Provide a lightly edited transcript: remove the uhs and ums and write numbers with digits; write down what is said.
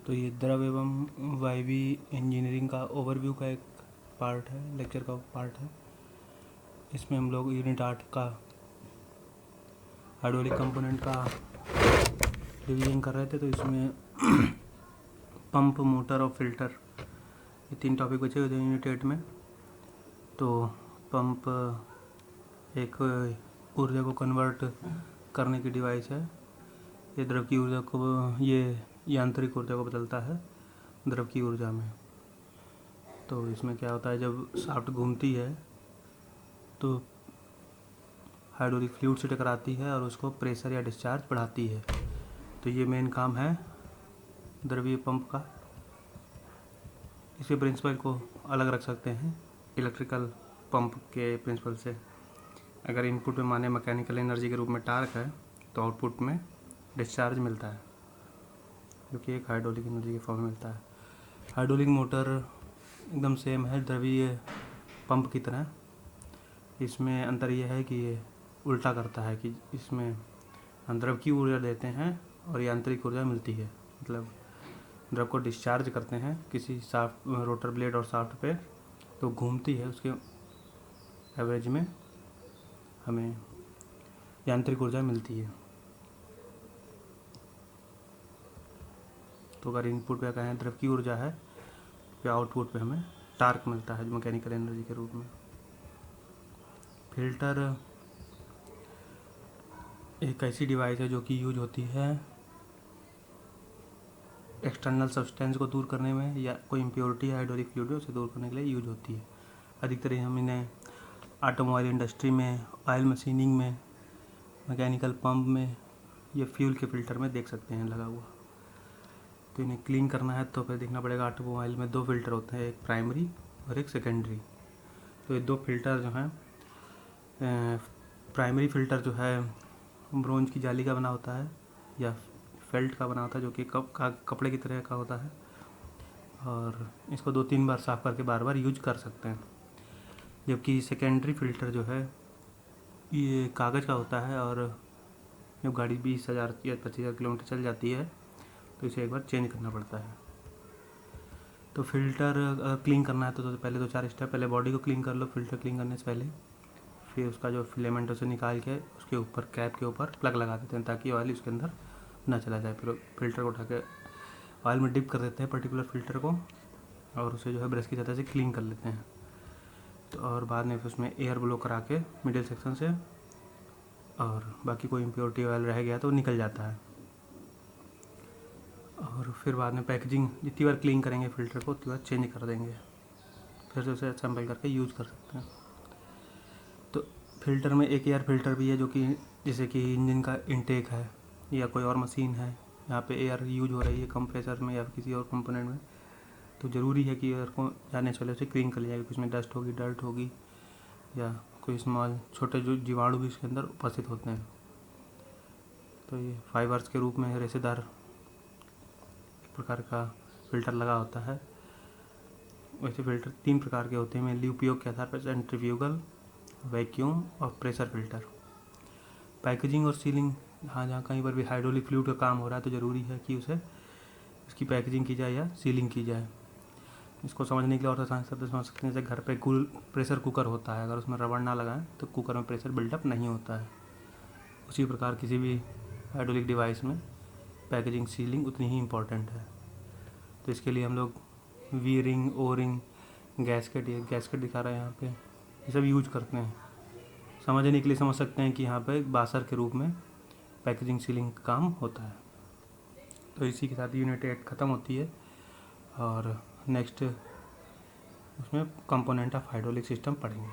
तो ये द्रव एवं वायवीय इंजीनियरिंग का ओवरव्यू का एक पार्ट है, लेक्चर का पार्ट है। इसमें हम लोग यूनिट 8 का हाइड्रोलिक कंपोनेंट का रिवीजन कर रहे थे। तो इसमें पंप, मोटर और फिल्टर, ये 3 टॉपिक बचे हुए थे यूनिट 8 में। तो पंप एक ऊर्जा को कन्वर्ट करने की डिवाइस है। ये द्रव की ऊर्जा को, ये यांत्रिक ऊर्जा को बदलता है द्रव की ऊर्जा में। तो इसमें क्या होता है, जब शाफ्ट घूमती है तो हाइड्रोलिक फ्लूइड से टकराती है और उसको प्रेशर या डिस्चार्ज बढ़ाती है। तो ये मेन काम है द्रवीय पंप का। इसी प्रिंसिपल को अलग रख सकते हैं इलेक्ट्रिकल पंप के प्रिंसिपल से। अगर इनपुट में माने मैकेनिकल एनर्जी के रूप में टार्क है तो आउटपुट में डिस्चार्ज मिलता है, जो कि एक हाइड्रोलिक एनर्जी के फॉर्म में मिलता है। हाइड्रोलिक मोटर एकदम सेम है द्रवीय पंप की तरह। इसमें अंतर यह है कि ये उल्टा करता है कि इसमें द्रव की ऊर्जा देते हैं और यांत्रिक ऊर्जा मिलती है। मतलब द्रव को डिस्चार्ज करते हैं किसी शाफ्ट, रोटर ब्लेड और शाफ्ट पे, तो घूमती है, उसके एवरेज में हमें यांत्रिक ऊर्जा मिलती है। तो अगर इनपुट पे कहें द्रव की ऊर्जा है तो आउटपुट पे हमें टार्क मिलता है मैकेनिकल एनर्जी के रूप में। फिल्टर एक ऐसी डिवाइस है जो कि यूज होती है एक्सटर्नल सब्सटेंस को दूर करने में, या कोई इम्प्योरिटी है हाइड्रोलिक फ्लूइड में उसे दूर करने के लिए यूज होती है। अधिकतर हम इन्हें ऑटोमोबाइल इंडस्ट्री में, ऑयल मशीनिंग में, मैकेनिकल पंप में या फ्यूल के फिल्टर में देख सकते हैं लगा हुआ। तो इन्हें क्लीन करना है तो फिर देखना पड़ेगा। ऑटोमोबाइल में 2 फिल्टर होते हैं, एक प्राइमरी और एक सेकेंडरी। तो ये 2 फिल्टर जो हैं, प्राइमरी फिल्टर जो है ब्रोंज की जाली का बना होता है या फेल्ट का बना होता है, जो कि कपड़े की तरह का होता है, और इसको 2-3 बार साफ़ करके बार बार यूज कर सकते हैं। जबकि सेकेंडरी फिल्टर जो है ये कागज़ का होता है, और जब गाड़ी 20,000 या 25,000 किलोमीटर चल जाती है तो इसे एक बार चेंज करना पड़ता है। तो फिल्टर क्लीन करना है तो पहले 2-4 स्टेप, पहले बॉडी को क्लीन कर लो फिल्टर क्लीन करने से पहले। फिर उसका जो फिलेमेंट उसे निकाल के उसके ऊपर, कैप के ऊपर प्लग लगा देते हैं ताकि ऑयल उसके अंदर ना चला जाए। फिर फिल्टर को उठा के ऑयल में डिप कर देते हैं पर्टिकुलर फिल्टर को, और उसे जो है ब्रश की सतह से क्लीन कर लेते हैं। तो और बाद में फिर उसमें एयर ब्लो करा के मिडिल सेक्शन से, और बाकी कोई इम्प्योरिटी ऑयल रह गया तो निकल जाता है। और फिर बाद में पैकेजिंग, जितनी बार क्लीन करेंगे फ़िल्टर को उतनी बार चेंज कर देंगे, फिर से उसे असेंबल करके यूज़ कर सकते हैं। तो फिल्टर में एक एयर फिल्टर भी है, जो कि जैसे कि इंजन का इनटेक है या कोई और मशीन है, यहाँ पे एयर यूज हो रही है कंप्रेसर में या किसी और कंपोनेंट में, तो ज़रूरी है कि एयर को जाने से पहले उसे क्लीन कर लिया जाए, क्योंकि उसमें डस्ट होगी, डर्ट होगी, या कोई स्मॉल छोटे जो जीवाणु भी इसके अंदर उपस्थित होते हैं। तो ये फाइबर्स के रूप में रेशेदार एक प्रकार का फ़िल्टर लगा होता है। वैसे फ़िल्टर 3 प्रकार के होते हैं मेनली उपयोग के आधार पर: सेंट्रीफ्यूगल, वैक्यूम और प्रेशर फ़िल्टर। पैकेजिंग और सीलिंग, हाँ, जहाँ कहीं पर भी हाइड्रोलिक फ्लूइड का काम हो रहा है तो ज़रूरी है कि उसे इसकी पैकेजिंग की जाए या सीलिंग की जाए। इसको समझने के लिए और आसान शब्द समझ सकते हैं, जैसे घर पे प्रेशर कुकर होता है, अगर उसमें रबड़ ना लगाएं तो कुकर में प्रेशर बिल्डअप नहीं होता है। उसी प्रकार किसी भी हाइड्रोलिक डिवाइस में पैकेजिंग, सीलिंग उतनी ही इम्पॉर्टेंट है। तो इसके लिए हम लोग V ring, O ring, gasket, ये गैसकेट दिखा रहे हैं यहाँ पे, ये सब यूज करते हैं। समझने के लिए समझ सकते हैं कि यहाँ पे बासर के रूप में पैकेजिंग, सीलिंग का काम होता है। तो इसी के साथ यूनिट 8 ख़त्म होती है, और नेक्स्ट उसमें कंपोनेंट ऑफ हाइड्रोलिक सिस्टम पढ़ेंगे।